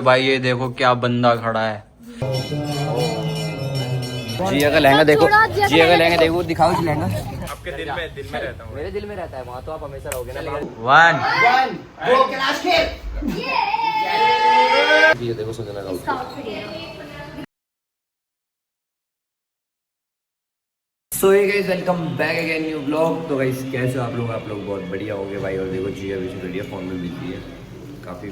भाई ये देखो क्या बंदा खड़ा है। जिया का लहंगा देखो, जिया का लहंगा देखो, दिखाओ जी लहंगा। आपके दिल में रहता हूँ। मेरे दिल में रहता है, वहाँ तो आप हमेशा रहोगे ना। वन ये देखो सुजना का so hey guys, welcome back again new blog. तो गाइस कैसे हो आप लोग बहुत बढ़िया होंगे भाई। और देखो जिया भी बढ़िया फोन में बिजी है, काफ़ी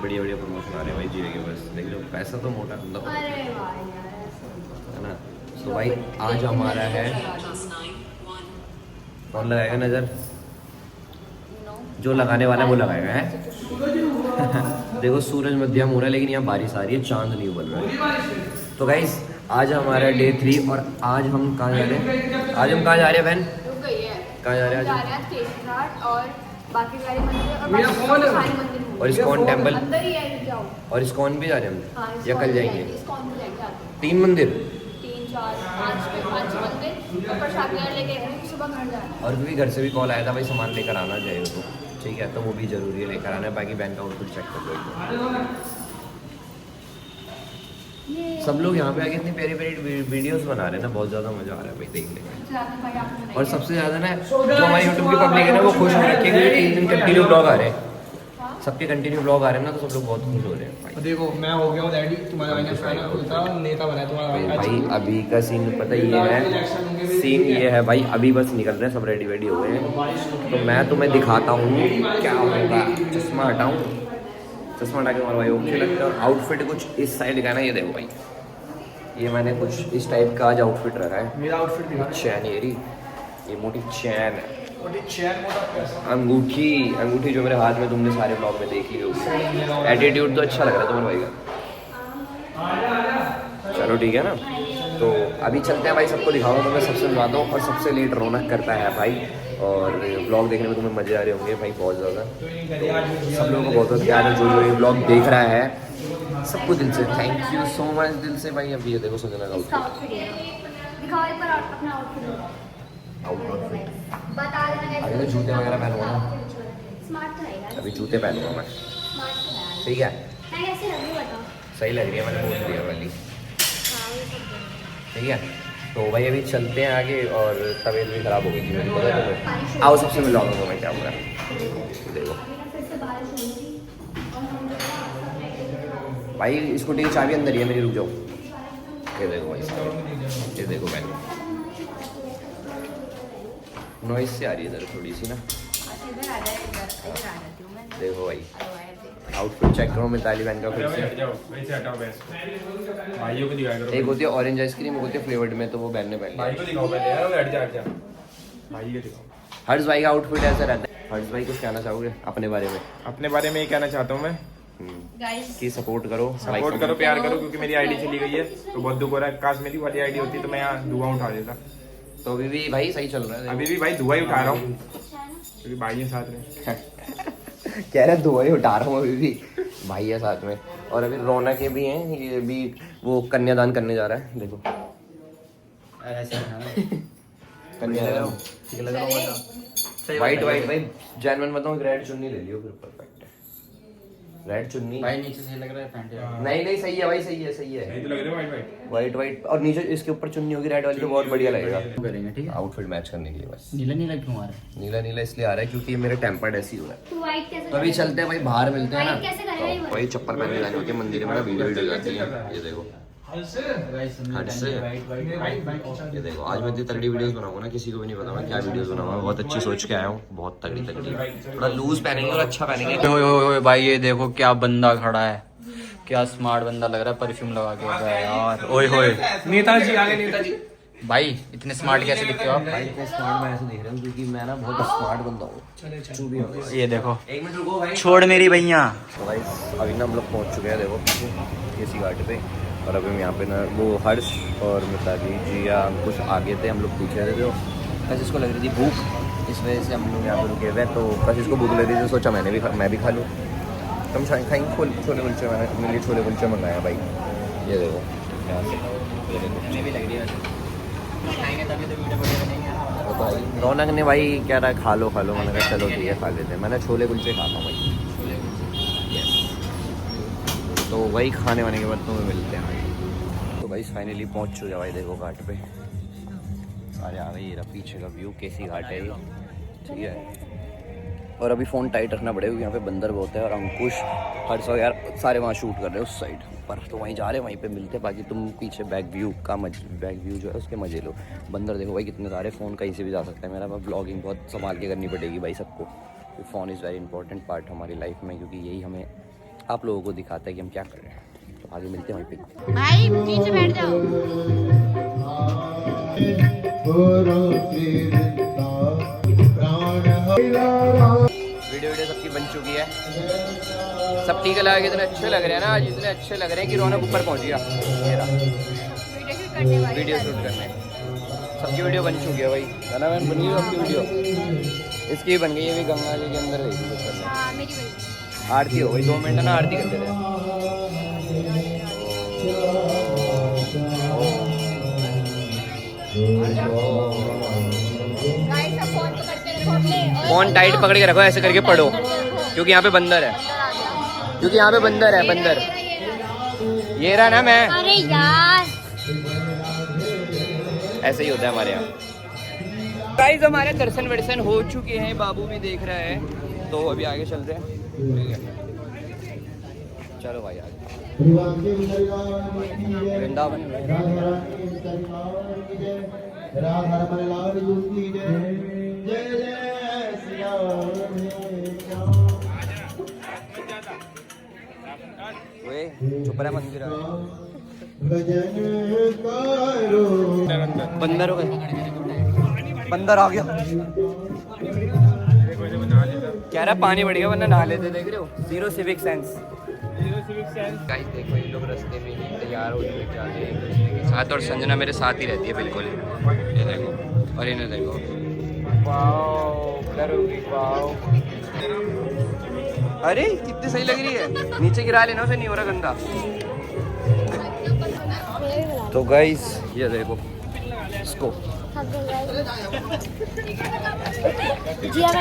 बढ़िया बढ़िया प्रमोशन आ रहे हैं भाई जिया के। बस देख लो पैसा तो मोटा धंधा है ना। तो भाई आज हमारा है, कौन लगाएगा नज़र? जो लगाने वाला है वो लगाएगा है। देखो सूरज मध्यम हो रहा है लेकिन यहाँ बारिश आ रही है, चांद नहीं उबल रहा है। तो गाइस आज हमारा डे 3 और आज हम कहाँ जा रहे हैं? आज हम कहाँ जा रहे हैं बहन? कहाँ जा रहे हैं आज? और बाकी सारे मंदिर और इस्कॉन टेम्पल अंदर ही है, जाओ। और इस्कॉन भी जा रहे हैं हम या कल जाएंगे? 3 3 मंदिर 4 5 मंदिर और प्रसाद लेके सुबह घर जाना। और क्योंकि घर से भी कॉल आया था भाई सामान लेकर आना चाहिए तो ठीक है, तो वो भी जरूरी है लेकर आना है। बाकी बैंक का आउटपुट चेक कर लो। सब लोग यहाँ पे आके इतनी प्यारी प्यारी वीडियोस बना रहे हैं ना, बहुत ज़्यादा मजा आ रहा है भाई देखने में। और सबसे ज़्यादा ना जो हमारी यूट्यूब की पब्लिक है ना वो खुश हो रही है क्योंकि 3 दिन कंटिन्यू ब्लॉग आ रहे हैं, सबके कंटिन्यू ब्लॉग आ रहे हैं ना, तो सब लोग बहुत खुश हो रहे हैं भाई। देखो मैं हो गया हूँ रेडी, तुम्हारा भाई ने फाइनल खुलता नेता बना है तुम्हारा भाई अभी का सीन पता ये है, सीन ये है भाई, अभी बस निकल रहे हैं सब, रेडी वेडी हो गए हैं। तो मैं तुम्हें दिखाता हूँ क्या होगा। चश्मा हटाऊँ, चश्मा हटा के हमारा भाई ओके लगता है। आउटफिट कुछ इस साइड का ना, ये देखो भाई, ये मैंने कुछ इस टाइप का आज आउटफिट रखा है। मेरा आउटफिट दिखा, चैन ये मोटी चैन है, मोटी चैन मोटा पैसा। अंगूठी जो मेरे हाथ में तुमने सारे ब्लॉग में देख ली होगी। एटीट्यूड तो अच्छा लग रहा है तुम्हारे भाई का। चलो ठीक है ना, तो अभी चलते हैं भाई, सबको दिखाऊंगा तुम्हें, सबसे ज़्यादा और सबसे लेट रौनक करता है भाई। और ब्लॉग देखने में तुम्हें मज़े आ रहे होंगे भाई बहुत ज़्यादा। तो सब लोगों को बहुत बहुत प्यार है, जो ये ब्लॉग देख रहा है सबको दिल से थैंक यू सो मच, दिल से भाई। अभी ये देखो सुजना का आउटफिट, अभी तो जूते वगैरह पहनूंगा ना, अभी जूते पहनूंगा मैं, ठीक है? सही लग रही है, मैंने बोल दिया वाली, ठीक है? तो भाई अभी चलते हैं आगे। और तबीयत भी ख़राब हो गई थी मेरी, पता है तुम्हें? आओ सबसे मिलाऊंगा मैं क्या हुआ। देखो भाई स्कूटी की चाबी अंदर ही है मेरी, रुक जाओ। ये देखो भाई, ये देखो भाई, नॉइस से आ रही है इधर थोड़ी सी ना। देखो भाई आउटफिट चेक करो मिताली बहन का फिर से। एक होती है ऑरेंज आइसक्रीम, एक होती है फ्लेवर्ड में, तो वो बहन ने पहन लिया। हर्ष भाई का आउटफिट ऐसा रहता है। हर्ष भाई कुछ कहना चाहोगे अपने बारे में? अपने बारे में ये कहना चाहता हूँ मैं कि सपोर्ट करो, प्यार करो, क्योंकि मेरी आईडी चली गई है तो बहुत दुख हो रहा है। काश मेरी वाली आईडी होती तो मैं यहाँ धुआं उठा देता। तो अभी भी भाई सही चल रहा है? अभी भी भाई धुआं ही उठा रहा हूँ क्योंकि भाई है साथ में। कह रहे धुआं ही उठा रहा हूँ अभी भी, भाई है साथ में। और अभी रौनक के भी हैं, ये भी वो कन्यादान करने जा रहा है। देखो कन्यादान वाइट भाई जैनवन बताऊँ, रेड चुन्नी ले लियो फिर परफेक्ट है। रेड चुन्नी भाई नीचे से लग रहा है पैंट। नहीं सही है भाई, सही है नहीं तो लग रहा है वाइट और नीचे इसके ऊपर चुन्नी होगी रेड वाली, तो बहुत बढ़िया लगेगा। करेंगे ठीक है, आउटफिट मैच करने के लिए बस। नीला नीला क्यों आ रहा है? नीला इसलिए आ रहा है क्योंकि ये मेरे टेम्पर्ड ऐसी हो रहा है। तो अभी चलते हैं भाई, बाहर मिलते हैं ना। तो भाई चप्पल पहन के जानी होती है मंदिर में ना, वीडियो जाती है। ये देखो हद से ये देखो, आज मैं इतनी तगड़ी वीडियोस बनाऊंगा ना, किसी को भी नहीं पता मैं क्या वीडियोस बनाऊंगा। बहुत अच्छी सोच के आया हूँ, बहुत तगड़ी, थोड़ा लूज पहनेंगे और अच्छा पहनेंगे। ओए भाई ये देखो क्या बंदा खड़ा है, क्या स्मार्ट बंदा लग रहा है परफ्यूम लगा के यार। ओए होए नेताजी आ गए, नेताजी। भाई इतने स्मार्ट कैसे दिखते हो आप? भाई इतने स्मार्ट मैं ऐसे देख रहा हूँ क्योंकि मैं ना बहुत स्मार्ट बंदा हूँ। ये देखो, एक मिनट रुको भाई, छोड़ मेरी भैया। तो भाई अभी ना हम लोग पहुँच चुके हैं, देखो पीछे इसी घाट पे। और अभी हम यहाँ पे ना वो हर्ष और मिताली जी या कुछ आगे थे, हम लोग पीछे थे। तो कशिश को लग रही थी भूख, इस वजह से हम लोग यहाँ पे रुके हुए। तो कशिश को भूख लग रही थी, तो सोचा मैं भी खा लूँ। तुम खाएंगे छोले कुलचे, मैंने मेरे लिए छोले कुलचे मंगाया भाई। ये देखो यहाँ से, ये देखो भी लग रही है खाएंगे तभी तो वीडियो बढ़िया बनेंगे। तो भाई रौनक ने भाई कह रहा है खा लो। मैंने कहा चलो ठीक है खा लेते हैं। मैंने छोले कुलचे खाता हूँ भाई। तो भाई खाने वाने के बाद तुम्हें मिलते हैं भाई। तो भाई फाइनली पहुंच चुके हैं भाई, देखो घाट पे सारे आ गए। ये रहा पीछे का व्यू, कैसी घाट है ये, ठीक है। और अभी फ़ोन टाइट रखना पड़ेगा क्योंकि यहाँ पे बंदर बहुत है। और अंकुश हर्ष वगैरह सारे वहाँ शूट कर रहे हैं उस साइड पर, तो वहीं जा रहे हैं, वहीं पे मिलते हैं। बाकी तुम पीछे बैक व्यू जो है उसके मजे लो। बंदर देखो भाई कितने सारे, फ़ोन कहीं से भी जा सकता है मेरा। ब्लॉगिंग बहुत संभाल के करनी पड़ेगी भाई सबको। Phone is very important part हमारी लाइफ में, क्योंकि यही हमें आप लोगों को दिखाता है कि हम क्या कर रहे हैं। तो आगे मिलते हैं वहीं पे। भाई नीचे बैठ जाओ। वीडियो सबकी बन चुकी है, सब ठीक लगा। इतने अच्छे लग रहे हैं ना आज, इतने अच्छे लग रहे हैं कि रौनक ऊपर पहुंच गया। वीडियो शूट करने सबकी वीडियो बन चुकी है भाई, है ना मैम? बन गई सबकी वीडियो, इसकी भी बन गई है। भी गंगा जी के अंदर गई थी आरती हो गई। 2 मिनट ना आरती करते थे। फोन टाइट पकड़ के रखो, ऐसे करके पढ़ो, क्योंकि यहाँ पे बंदर है, क्योंकि यहाँ पे बंदर है। बंदर ये रहा ना मैं। अरे यार ऐसे ही होता है हमारे यहाँ। गाइस हमारे दर्शन वर्शन हो चुके हैं, बाबू भी देख रहा है, तो अभी आगे चलते हैं। ठीक है चलो भाई आगे। वृंदावन चुप रहा मंदिर बंदर हो गए, बंदर आ गया। कह रहा पानी बढ़ गया वरना नहा लेते, देख रहे हो? Zero civic sense. गाइस देखो ये लोग रास्ते में ही तैयार हो चुके जा रहे हैं एक दूसरे के साथ, और संजना मेरे साथ ही रहती है बिल्कुल। ये देखो, और इन्हें देखो, वाओ। अरे कितनी सही लग रही है, नीचे गिरा लेना उसे, नहीं हो रहा गंदा। तो गाइस ये देखो इसको, जिया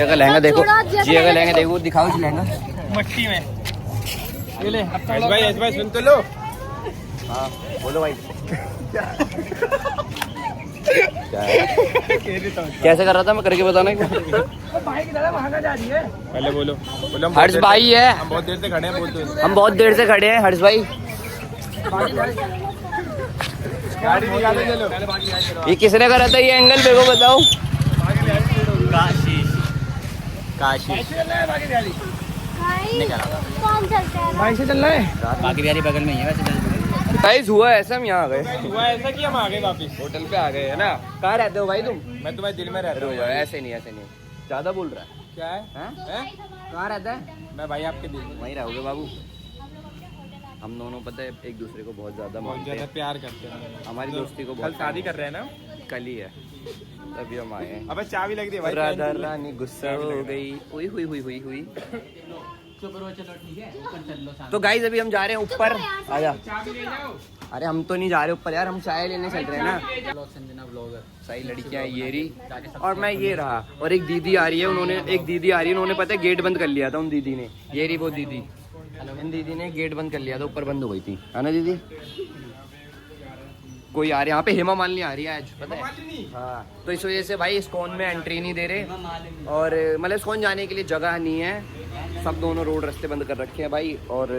का लहंगा देखो, जिया का लहंगा देखो, दिखाओ इस लहंगा मट्टी में। ये ले भाई सुन तो लो। हाँ बोलो भाई। क्या है? कैसे कर रहा था मैं, करके बताना। पहले बोलो हर्ष भाई है, हम बहुत देर से खड़े हैं, हम बहुत देर से खड़े हैं। हर्ष भाई गाड़ी निकालो, चलो। ये किसने करा था ये एंगल, मेरे को बताओ। काशी कौन चलता है? भाई से चल रहा है। बाकी बिहारी बगल में ही है वैसे। गाइस हुआ ऐसा, हम यहाँ आ गए, हुआ ऐसा कि हम आ गए वापिस होटल पे आ गए, है ना? कहाँ रहते हो भाई तुम? मैं तुम्हारे दिल में रहता हूँ। ऐसे नहीं, ज्यादा बोल रहा है। क्या है? कहाँ रहता है? मैं भाई आपके दिल में वहीं रहोगे बाबू। हम दोनों पता है एक दूसरे को बहुत ज्यादा मानते हैं, प्यार करते हैं। हमारी दोस्ती को कल बहुत। शादी कर रहे हैं ना? कल ही है, तभी हम आए हैं। अबे चाबी लग रही है भाई। राधा रानी गुस्सा हो गई, हुई। तो गाइस अभी हम जा रहे हैं ऊपर, आजा। अरे हम तो नहीं जा रहे ऊपर यार, हम चाय लेने चल रहे हैं ना। संजना ब्लॉगर सही लड़कियां ये रही, और मैं ये रहा, और एक दीदी आ रही है, उन्होंने पता है गेट बंद कर लिया था उन दीदी ने। ये रही वो दीदी, इन दीदी ने गेट बंद कर लिया था, ऊपर बंद हो गई थी, है ना दीदी? कोई आ रही है यहाँ पे, हेमा मालिनी आ रही है आज, पता है? हाँ, तो इस वजह से भाई इस्कॉन में एंट्री नहीं दे रहे, और मतलब इस्कॉन जाने के लिए जगह नहीं है, सब दोनों रोड रास्ते बंद कर रखे हैं भाई। और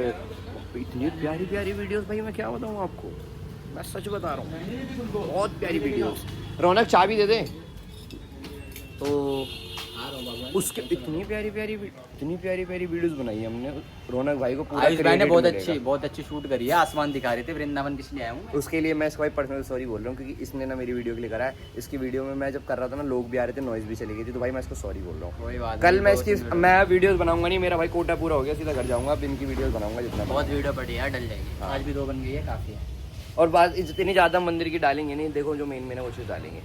इतनी प्यारी वीडियोस भाई, मैं क्या बताऊँ आपको, मैं सच बता रहा हूँ, बहुत प्यारी वीडियोस। रौनक चाबी दे दे। तो उसके इतनी प्यारी वीडियोस बनाई हमने, रौनक भाई को पूरा आयुष भाई ने बहुत अच्छी शूट करी है। आसमान दिखा रहे थे, वृंदावन किस लिए आया हूँ उसके लिए मैं इसको भाई पर्सनल सॉरी बोल रहा हूँ, क्योंकि इसने ना मेरी वीडियो के लिए करा है। इसकी वीडियो में मैं जब कर रहा था ना, लोग भी आ रहे थे, नॉइज भी चली गई थी, तो भाई मैं इसको सॉरी बोल रहा हूँ। कोई बात कल मैं इसकी वीडियोस बनाऊंगा नहीं, मेरा भाई कोटा पूरा हो गया, सीधा घर जाऊंगा, अब इनकी वीडियोस बनाऊंगा जितना। बहुत वीडियो पड़ी है, डल जाएगी। आज भी 2 बन गई है, काफी है। और बात इतनी ज्यादा मंदिर की डालेंगे नहीं, देखो जो मेन है वो चीज डालेंगे।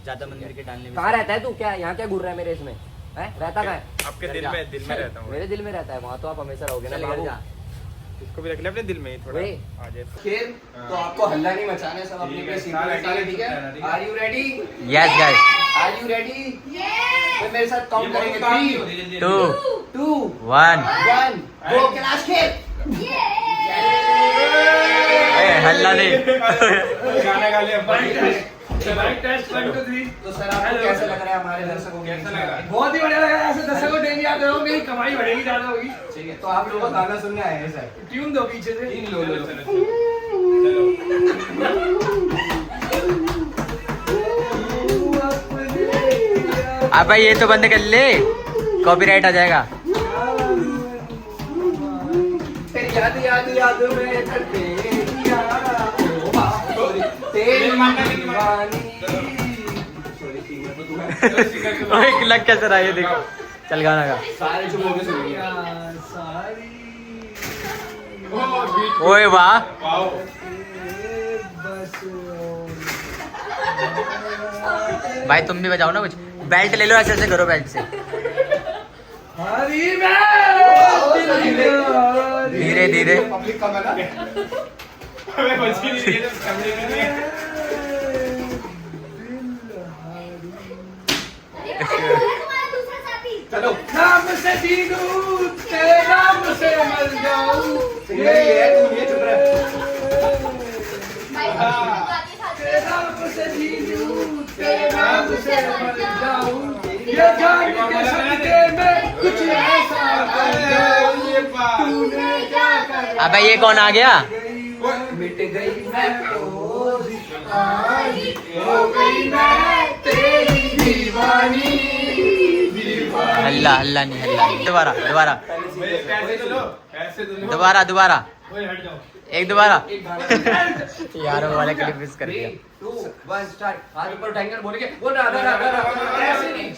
ज्यादा मंदिर के डालने में कहाँ रहता है तू? क्या यहाँ क्या घूर रहा है मेरे इसमें? रहता कहाँ है? आपके दिल में रहता हूँ। मेरे दिल में रहता है, वहाँ तो आप हमेशा रहोगे ना बाबू। इसको भी रख ले अपने दिल में ही थोड़ा। वही। आ जाए खेल तो आपको हल्ला नहीं मचाना है, सब अपनी अपनी सीट पे बैठा है, ठीक है? Are you ready? Yes guys, are you ready? तो मेरे साथ काउंट करेंगे 3 2 1 गो क्लास खेल। हल्ला नहीं। गाना गा लिया माइक टेस्ट 1 2 3। तो सर आपको कैसा लग रहा है हमारे दर्शकों को? कैसा लगा? बहुत ही बढ़िया लगा। ऐसे दर्शकों को डेली आते रहो, मेरी कमाई बढ़ेगी, ज्यादा होगी। ठीक है, तो आप लोगों को गाना सुनने आए हैं सर? ट्यून दो पीछे से। इन लो लो। अब भाई ये तो बंद कर ले, कॉपीराइट आ जाएगा। याद याद याद में करते तेरी दीवानी। ओए लग कैसे रहा है ये देखो। चल गाना गा। सारे चुप होके सुनिए। ओए वाह। वाओ भाई तुम भी बजाओ ना कुछ। बेल्ट ले लो, ऐसे ऐसे करो बेल्ट से। धीरे धीरे। पब्लिक कम है ना? हमें बची नहीं है तो समझे भी नहीं। चलो नाम से जीऊं, तेरे नाम से मर जाऊं। सिंगर ये है, तू ये चुप रह। तेरे नाम से जीऊं, तेरे नाम से मर जाऊं। ये जान के सदके में कुछ ऐसा कर जाऊं। तूने क्या कर अबे ये कौन आ गया? मिट गई मैं तो दीवानी, हो गई मैं तेरी दीवानी। हल्ला हल्ला नहीं, हल्ला नहीं। दोबारा दोबारा पैसे तो लो, पैसे तो लो। दोबारा दोबारा। ओए हट जाओ। एक दोबारा। यार वो वाला क्लिप मिस कर दिया। 2 1 स्टार्ट। हाथ ऊपर उठाएंगे और बोलेंगे बोल राधा राधा राधा। ऐसे नहीं।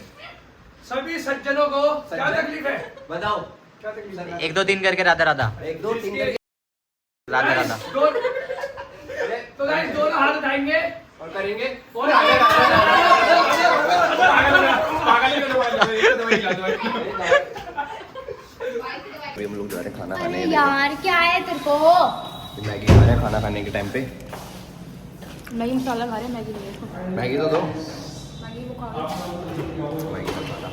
सभी सज्जनों को क्या तकलीफ है? बताओ। क्या तकलीफ है? 1 2 3 करके राधा राधा 1 2 3 करके राधा राधा। तो गाइस दोनों हाथ उठाएंगे और करेंगे और राधा राधा पागल ही करो भाई, ये तो दवाई ला दवाई। अभी हम लोग जा रहे हैं खाना खाने। अरे यार क्या है तेरे को? मैगी खा रहे हैं खाना खाने के टाइम पे। मैगी मसाला खा रहे, मैगी नहीं है। मैगी तो दो। मैगी वो खा रहे। मैगी तो खा ला।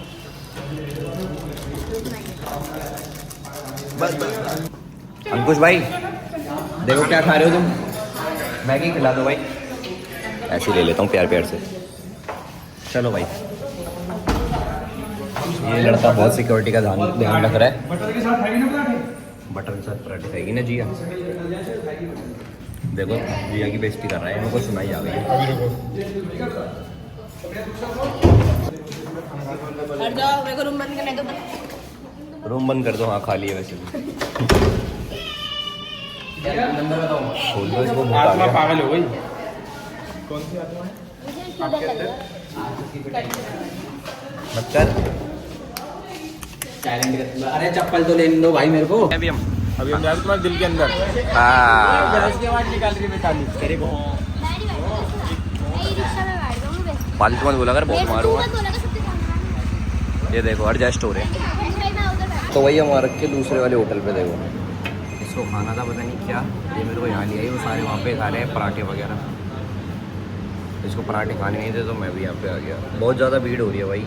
बस बस। अंकुश भाई देखो क्या खा रहे हो तुम? मैगी खिला दो भाई। ऐसे ही ले लेता हूँ प्यार प्यार से। चलो भाई। ये लड़का बहुत सिक्योरिटी का ध्यान रख रहा है। बटर के साथ खाएगी ना पराठे? बटर के साथ पराठे खाएगी ना जिया। देखो जिया की बेइज्जती कर रहा है, इनको सुनाई आ गई। हट जाओ, मेरे को रूम बंद करने दो। रूम बंद कर दो। हाँ खाली है वैसे भी। खोल दो इसको, भूख आ आत्मा गया। पागल हो गई। कौन सी आत्मा है? मुझे क्यों डर लग रहा है? मत कर। अरे चप्पल तो लेने दो भाई मेरे को। अभी हम अभी हम जाते तुम्हारे दिल के अंदर। हाँ उसके बाद निकाल रही है 45 तेरे को। मैं नहीं रिक्शा में बैठ जाऊंगी वैसे। फालतू मत बोला कर, बहुत तू मारूंगा। मत बोला कर, सबके सामने। ये देखो एडजस्ट हो रहे हैं। भाई मैं उधर बैठ। तो वही हम रख के दूसरे वाले होटल पे देखो। इसको खाना था पता नहीं क्या, ये मेरे को यहाँ लिया। वो सारे वहाँ पे खा रहे हैं पराठे वगैरह। इसको पराठे खाने नहीं थे तो मैं भी यहाँ पे आ गया। बहुत ज़्यादा भीड़ हो रही है भाई,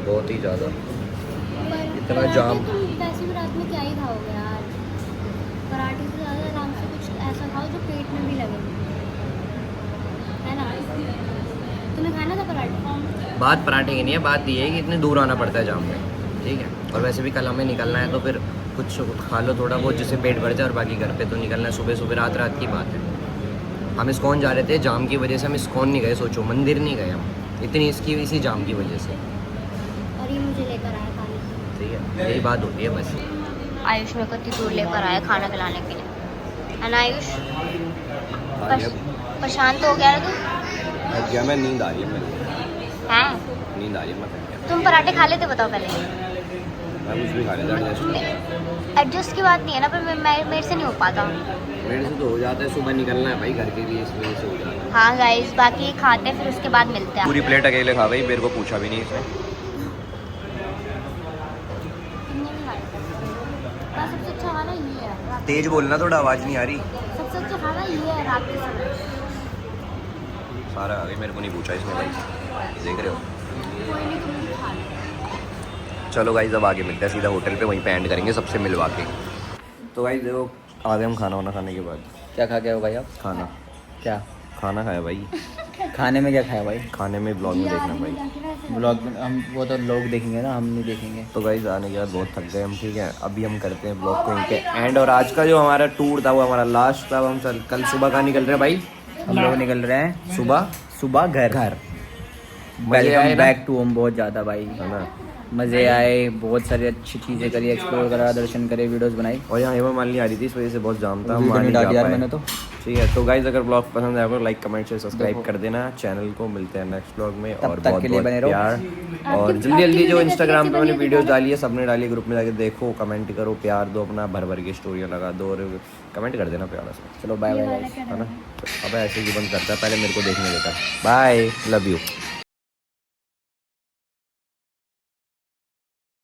बहुत ही ज़्यादा। इतना जाम। तुम वैसे भी रात में क्या ही खाओगे यार? पराठे से ज़्यादा आराम से कुछ ऐसा खाओ जो पेट में भी लगे, है ना? तुम्हें खाना था पराठे? बात पराठे की नहीं है, बात ये है कि इतने दूर आना पड़ता है जाम में, ठीक है। और वैसे भी कल हमें निकलना है तो फिर कुछ खा लो थोड़ा बहुत जिससे पेट भर जाए, और बाकी घर पे तो निकलना है सुबह सुबह। रात रात की बात है। हम इस्कॉन जा रहे थे, जाम की वजह से हम इस्कॉन नहीं गए। सोचो मंदिर नहीं गए हम, इतनी इसकी इसी जाम की वजह से, और ये मुझे लेकर आया खाने। ठीक है। यही बात होती है बस। आयुष मेरे को इतनी दूर लेकर आया खाना खिलाने के लिए, है ना आयुष? परेशान तो हो गया ना तू? क्या मैं नींद आ रही है, मेरी हैं? नींद आ रही है। मैं तुम पराठे खा लेते बताओ पहले। कुछ भी खा लेता एडजस्ट। एडजस्ट की बात नहीं है ना, पर मेरे से नहीं हो पाता। मेरे से तो हो जाता है, सुबह निकलना है भाई घर के लिए, इस वजह से हो जाता है। हाँ गाइस, बाकी खाते हैं फिर उसके बाद मिलते हैं। पूरी प्लेट अकेले खा गई, मेरे को पूछा भी नहीं इसने। कितने में खाए? बस सबसे अच्छा खाना ये है रात। तेज बोलना, थोड़ा आवाज़ नहीं आ रही। सबसे अच्छा खाना ये है रात के समय। सारा आ गई, मेरे को नहीं पूछा इसने भाई, देख रहे हो। कोई नहीं, तुम भी खा लो। चलो गाइस अब आगे मिलते हैं सीधा होटल पे, वहीं पे एंड करेंगे सबसे मिलवा के। तो गाइस देखो आ गए हम खाना वाना खाने के बाद। क्या खा गए हो भाई आप? खाना क्या खाना खाया भाई। खाने में क्या खाया भाई? खाने में ब्लॉग में देखना भाई। ब्लॉग में हम वो तो लोग देखेंगे ना, हम नहीं देखेंगे। तो गाइस आने के बाद बहुत थक गए हम, ठीक है। अभी हम करते हैं ब्लॉग को यहीं पे एंड। और आज का जो हमारा टूर था वो हमारा लास्ट था। अब हम कल सुबह कहाँ निकल रहे हैं भाई? हम लोग निकल रहे हैं सुबह घर। मजे आए ना? Back to home. बहुत ज़्यादा भाई, है ना। मज़े आए, बहुत सारी अच्छी चीज़ें करी, एक्सप्लोर करा, दर्शन करे, वीडियोस बनाई। और यहाँ हेमा मालिनी आ रही थी, इस वजह से बहुत जाम था, हम वीडियो वहाँ नहीं नहीं जा डाली यार पाए। मैंने तो। ठीक है, तो गाइज अगर ब्लॉग पसंद आया तो लाइक कमेंट शेयर सब्सक्राइब कर देना चैनल को। मिलते हैं नेक्स्ट ब्लॉग में, तब और तक बहुत के लिए बहुत बने रहो। प्यार। और जल्दी जल्दी जो इंस्टाग्राम पे मैंने वीडियोस डाली है सबने डाली है, ग्रुप में जाके देखो, कमेंट करो, प्यार दो, अपना भर भर की स्टोरियाँ लगा दो और कमेंट कर देना प्यारा से। चलो बाय बाय। है ना। अब ऐसे ही बंद करता है, पहले मेरे को देखने देता। Bye, love you.